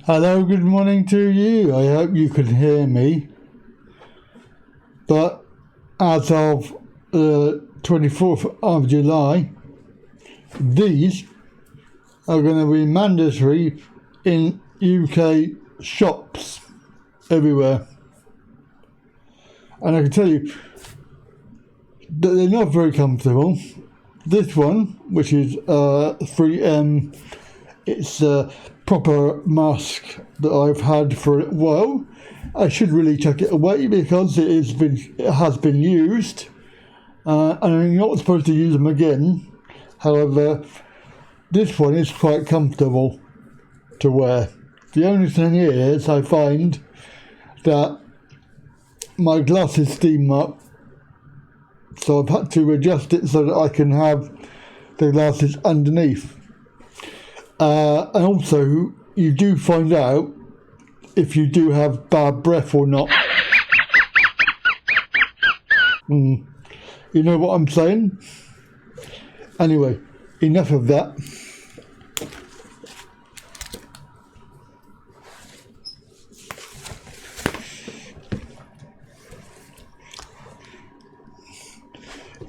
Hello, good morning to you. I hope you can hear me. But as of the 24th of July, these are going to be mandatory in UK shops everywhere. And I can tell you that they're not very comfortable. This one, which is 3M, it's a proper mask that I've had for a while. I should really chuck it away because it has been used, and I'm not supposed to use them again. However, this one is quite comfortable to wear. The only thing is, I find that my glasses steam up, so I've had to adjust it so that I can have the glasses underneath. And also, you do find out if you do have bad breath or not. You know what I'm saying? Anyway, enough of that.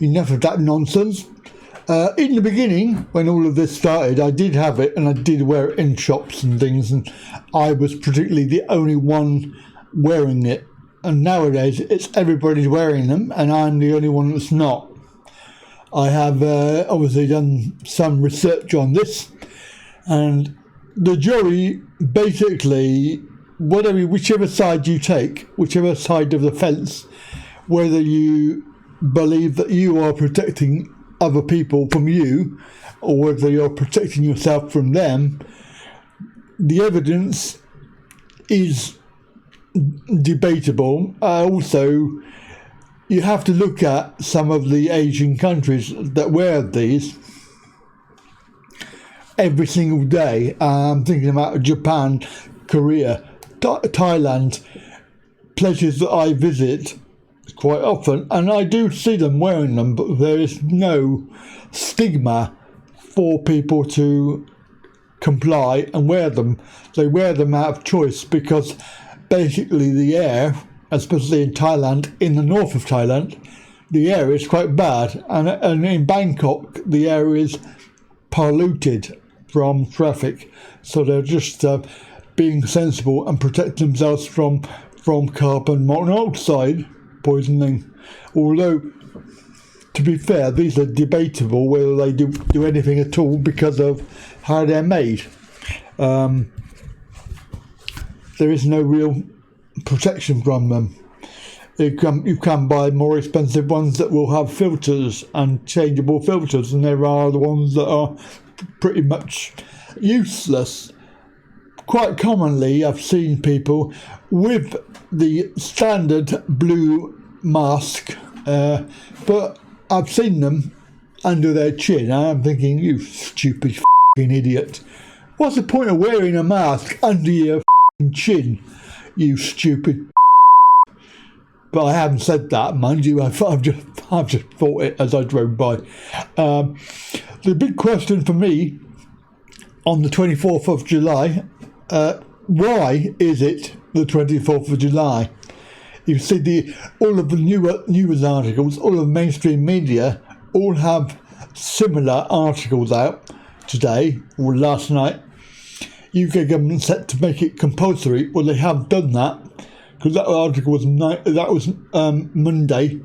Enough of that nonsense. In the beginning, when all of this started, I did have it and I did wear it in shops and things, and I was particularly the only one wearing it. And nowadays, it's everybody's wearing them and I'm the only one that's not. I have obviously done some research on this, and the jury basically, whichever side you take, whichever side of the fence, whether you believe that you are protecting other people from you, or whether you're protecting yourself from them, the evidence is debatable. Also, you have to look at some of the Asian countries that wear these every single day. I'm thinking about Japan, Korea, Thailand, places that I visit quite often, and I do see them wearing them, but there is no stigma for people to comply and wear them. They wear them out of choice because basically the air, especially in Thailand, in the north of Thailand, the air is quite bad, and in Bangkok the air is polluted from traffic, so they're just being sensible and protect themselves from carbon monoxide poisoning. Although, to be fair, these are debatable whether they do anything at all because of how they're made. There is no real protection from them. You can buy more expensive ones that will have filters and changeable filters, and there are the ones that are pretty much useless. Quite commonly, I've seen people with the standard blue mask, but I've seen them under their chin, and I'm thinking, you stupid f***ing idiot. What's the point of wearing a mask under your f***ing chin, you stupid But I haven't said that, mind you. I've just thought it as I drove by. The big question for me on the 24th of July, why is it the 24th of July? You see, all of the news articles, all of the mainstream media, all have similar articles out today or last night. UK government set to make it compulsory. Well, they have done that, because that article was Monday,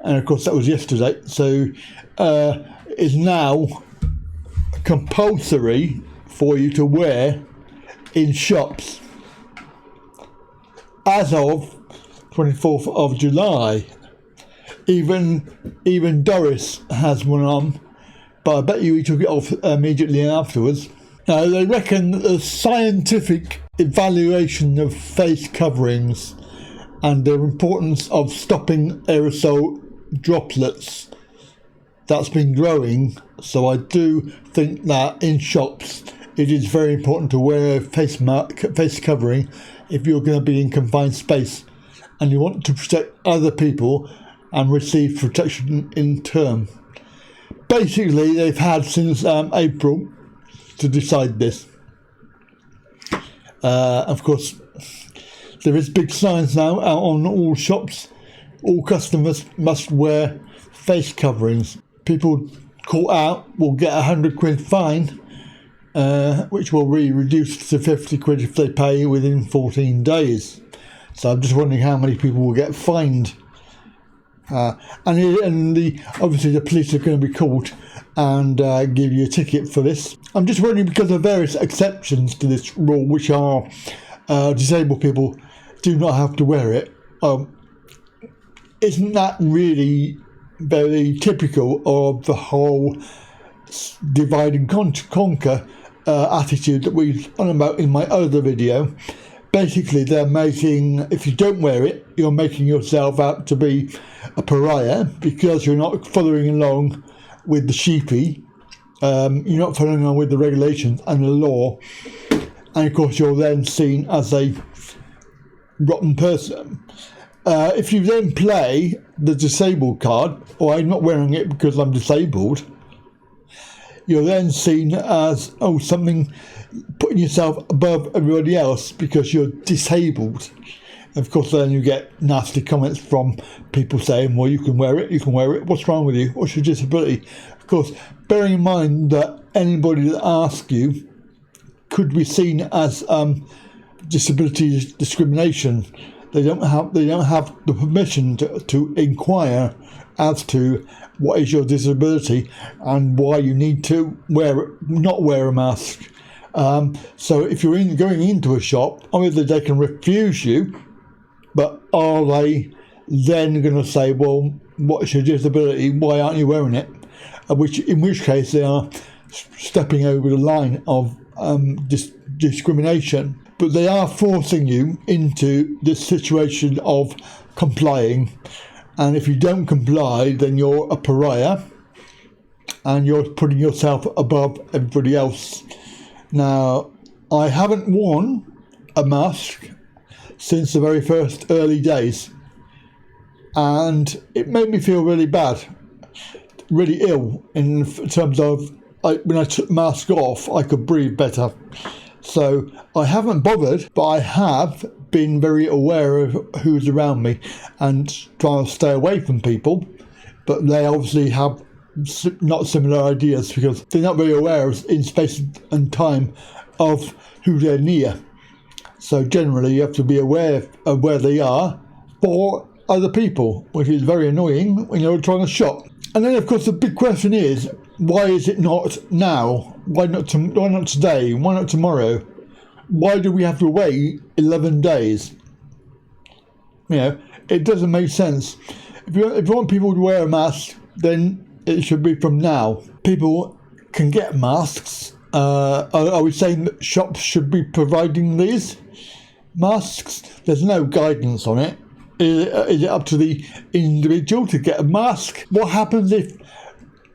and of course that was yesterday. So it's now compulsory for you to wear in shops as of 24th of July. Even Doris has one on, but I bet you he took it off immediately afterwards. They reckon that the scientific evaluation of face coverings and the importance of stopping aerosol droplets, that's been growing. So I do think that in shops it is very important to wear a face covering if you're going to be in confined space and you want to protect other people and receive protection in turn. Basically, they've had since April to decide this. Of course, there is big signs now out on all shops. All customers must wear face coverings. People caught out will get £100 fine, which will be reduced to £50 if they pay within 14 days. So I'm just wondering how many people will get fined. Obviously the police are going to be called and give you a ticket for this. I'm just wondering, because of various exceptions to this rule, which are disabled people do not have to wear it. Isn't that really very typical of the whole divide and conquer attitude that we on about in my other video? Basically, they're making, if you don't wear it, you're making yourself out to be a pariah because you're not following along with the sheepy. You're not following along with the regulations and the law. And of course, you're then seen as a rotten person. If you then play the disabled card, or I'm not wearing it because I'm disabled, you're then seen as, something, putting yourself above everybody else because you're disabled. Of course, then you get nasty comments from people saying, well, you can wear it, what's wrong with you, what's your disability? Of course, bearing in mind that anybody that asks you could be seen as disability discrimination. They don't have the permission to inquire as to what is your disability and why you need to not wear a mask. So if you're going into a shop, obviously they can refuse you, but are they then going to say, well, what is your disability? Why aren't you wearing it? In which case they are stepping over the line of discrimination. But they are forcing you into this situation of complying. And if you don't comply, then you're a pariah and you're putting yourself above everybody else. Now, I haven't worn a mask since the very first early days. And it made me feel really bad, really ill, in terms of when I took the mask off, I could breathe better. So I haven't bothered, but I have been very aware of who's around me and trying to stay away from people. But they obviously have not similar ideas because they're not very aware in space and time of who they're near. So generally you have to be aware of where they are for other people, which is very annoying when you're trying to shop. And then of course the big question is, why is it not now? Why not today? Why not tomorrow? Why do we have to wait 11 days? It doesn't make sense. If you want people to wear a mask, then it should be from now. People can get masks. Are we saying that shops should be providing these masks? There's no guidance on it. Is it up to the individual to get a mask? What happens if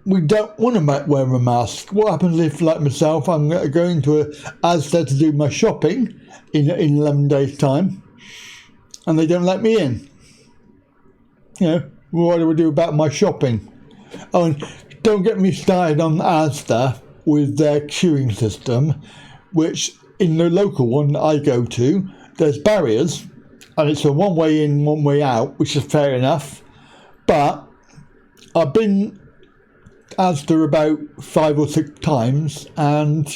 we don't want to wear a mask? What happens if, like myself, I'm going to Asda to do my shopping in 11 days' time and they don't let me in? What do we do about my shopping? Oh, and don't get me started on Asda with their queuing system, which in the local one that I go to, there's barriers and it's a one way in, one way out, which is fair enough. But I've been Asda about 5 or 6 times, and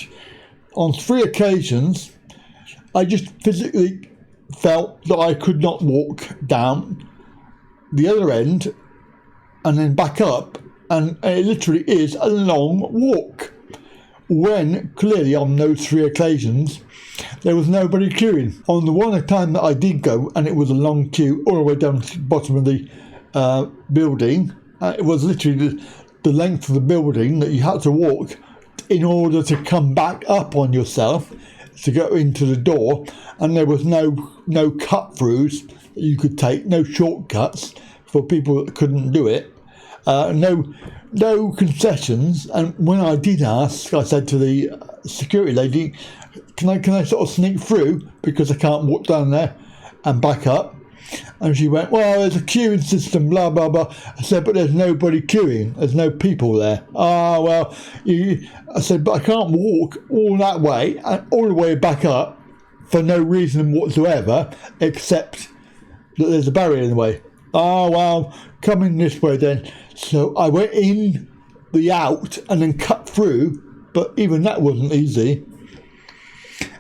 on 3 occasions I just physically felt that I could not walk down the other end and then back up, and it literally is a long walk, when clearly on those 3 occasions there was nobody queuing. On the one time that I did go, and it was a long queue all the way down to the bottom of the building, it was literally the length of the building that you had to walk in order to come back up on yourself to go into the door, and there was no cut-throughs that you could take, no shortcuts for people that couldn't do it, no concessions. And when I did ask, I said to the security lady, can I sort of sneak through because I can't walk down there and back up? And she went, well, there's a queuing system, blah, blah, blah. I said, but there's nobody queuing. There's no people there. I said, but I can't walk all that way and all the way back up for no reason whatsoever, except that there's a barrier in the way. Oh, well, come in this way then. So I went in the out and then cut through, but even that wasn't easy.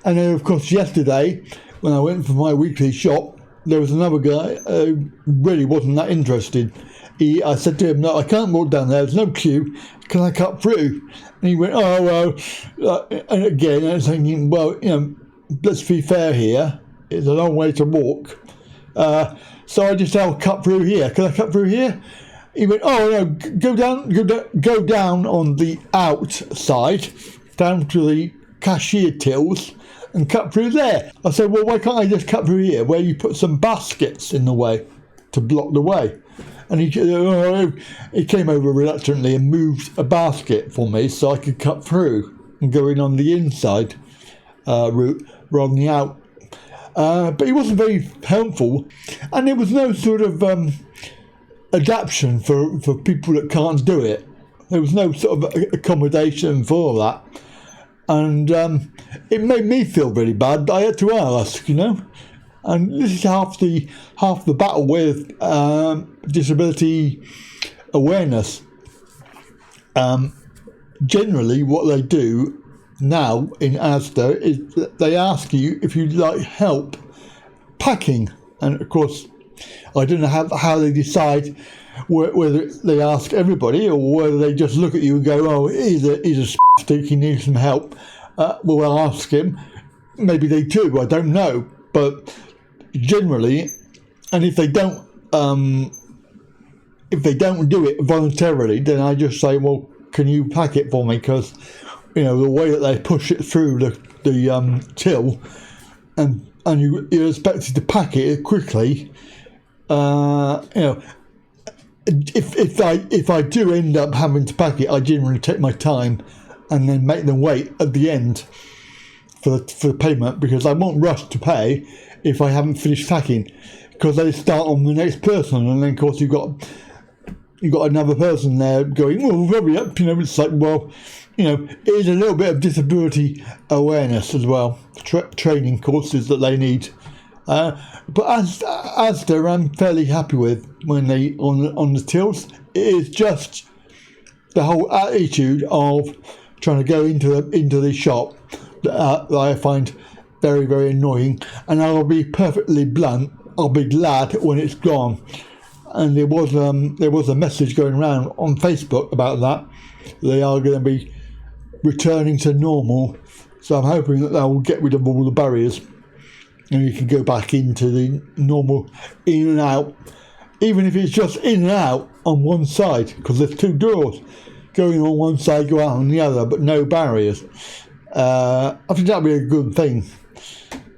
And then, of course, yesterday, when I went for my weekly shop, there was another guy who really wasn't that interested. I said to him, no, I can't walk down there, there's no queue, can I cut through? And he went, oh, well, and again, I was thinking, well, let's be fair here, it's a long way to walk. So I just said, I'll cut through here, can I cut through here? He went, oh, no, go down on the outside, down to the cashier tills, and cut through there. I said, well, why can't I just cut through here, where you put some baskets in the way to block the way? And he came over reluctantly and moved a basket for me so I could cut through and go in on the inside route rather than the out. But he wasn't very helpful, and there was no sort of adaptation for people that can't do it. There was no sort of accommodation for that. And it made me feel really bad. I had to ask, and this is half the battle with disability awareness. Generally, what they do now in Asda is that they ask you if you'd like help packing, and of course, I don't know how they decide whether they ask everybody or whether they just look at you and go, oh, he's a stick, he needs some help. We'll ask him. Maybe they do, I don't know. But generally, and if they don't do it voluntarily, then I just say, well, can you pack it for me? Because the way that they push it through the till, and you're expected to pack it quickly. If I do end up having to pack it, I generally take my time and then make them wait at the end for the payment, because I won't rush to pay if I haven't finished packing, because they start on the next person, and then of course you've got another person there going, well, hurry up, it's like, well, it is a little bit of disability awareness as well, training courses that they need. But Asda, I'm fairly happy with when they on the tills. It is just the whole attitude of trying to go into the shop that I find very, very annoying. And I'll be perfectly blunt, I'll be glad when it's gone. And there was a message going around on Facebook about that. They are going to be returning to normal, so I'm hoping that they will get rid of all the barriers and you can go back into the normal in and out, even if it's just in and out on one side, because there's two doors going on one side, go out on the other, but no barriers. I think that'd be a good thing.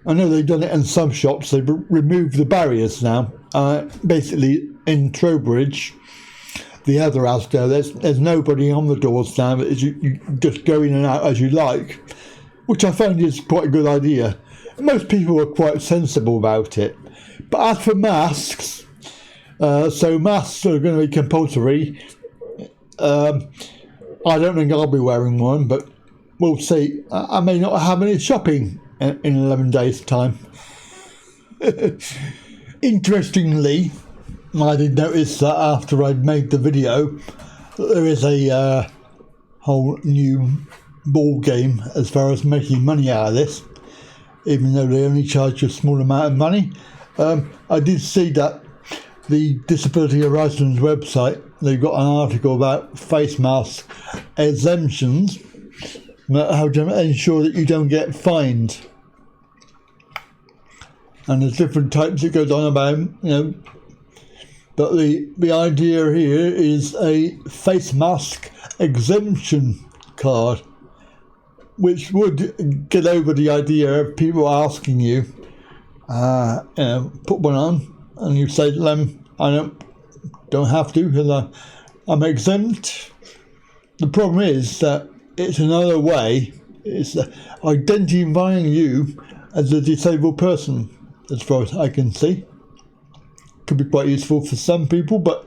I know they've done it in some shops. They've removed the barriers now. Basically in Trowbridge, the other Asda, there's nobody on the doors now. You just go in and out as you like, which I find is quite a good idea. Most people are quite sensible about it. But as for masks, so masks are going to be compulsory. I don't think I'll be wearing one, but we'll see. I may not have any shopping in 11 days' time. Interestingly, I did notice that after I'd made the video, that there is a whole new ball game as far as making money out of this, even though they only charge a small amount of money. I did see that the Disability Horizons website, they've got an article about face mask exemptions, how to ensure that you don't get fined. And there's different types it goes on about, but the idea here is a face mask exemption card, which would get over the idea of people asking you, put one on, and you say to them, I don't have to because I'm exempt. The problem is that it's another way, it's identifying you as a disabled person, as far as I can see. Could be quite useful for some people, but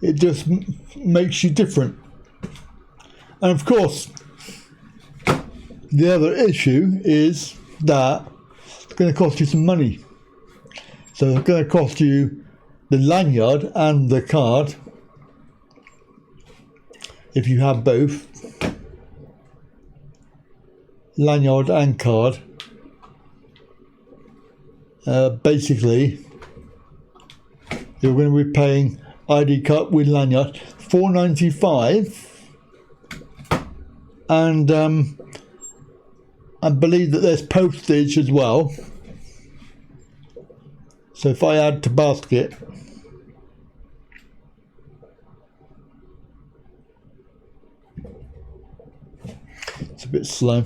it just makes you different. And of course, the other issue is that it's going to cost you some money. So it's going to cost you the lanyard and the card, if you have both, lanyard and card. Basically, you're going to be paying ID card with lanyard $4.95, and I believe that there's postage as well. So if I add to basket, it's a bit slow.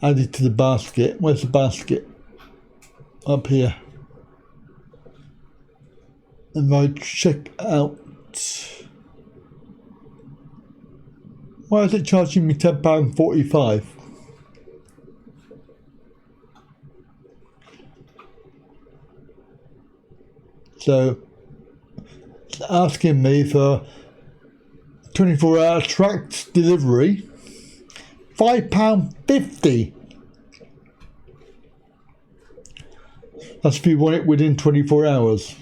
Add it to the basket. Where's the basket? Up here. And I check out. Why is it charging me £10.45? So it's asking me for 24-hour tracked delivery, £5.50. That's if you want it within 24 hours.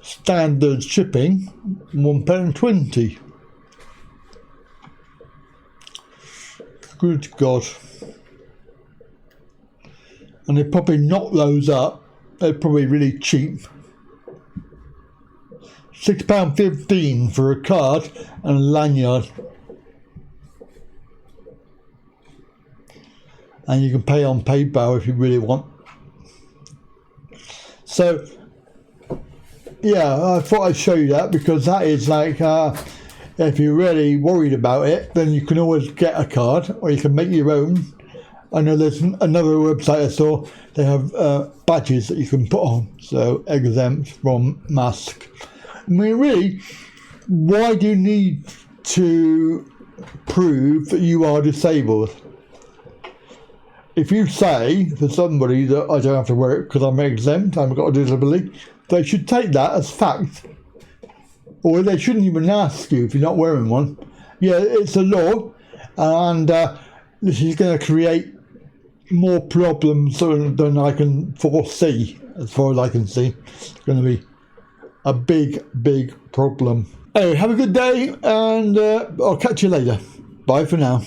Standard shipping, £1.20. Good God. And they probably knock those up. They're probably really cheap. £6.15 for a card and a lanyard. And you can pay on PayPal if you really want. So, yeah, I thought I'd show you that, because that is like, if you're really worried about it, then you can always get a card, or you can make your own. I know there's another website I saw, they have badges that you can put on, so exempt from mask. I mean, really, why do you need to prove that you are disabled? If you say to somebody that I don't have to wear it because I'm exempt, I've got a disability, they should take that as fact. Or they shouldn't even ask you if you're not wearing one. Yeah, it's a law, and this is going to create more problems than I can foresee. As far as I can see, it's going to be a big, big problem. Anyway, have a good day, and I'll catch you later. Bye for now.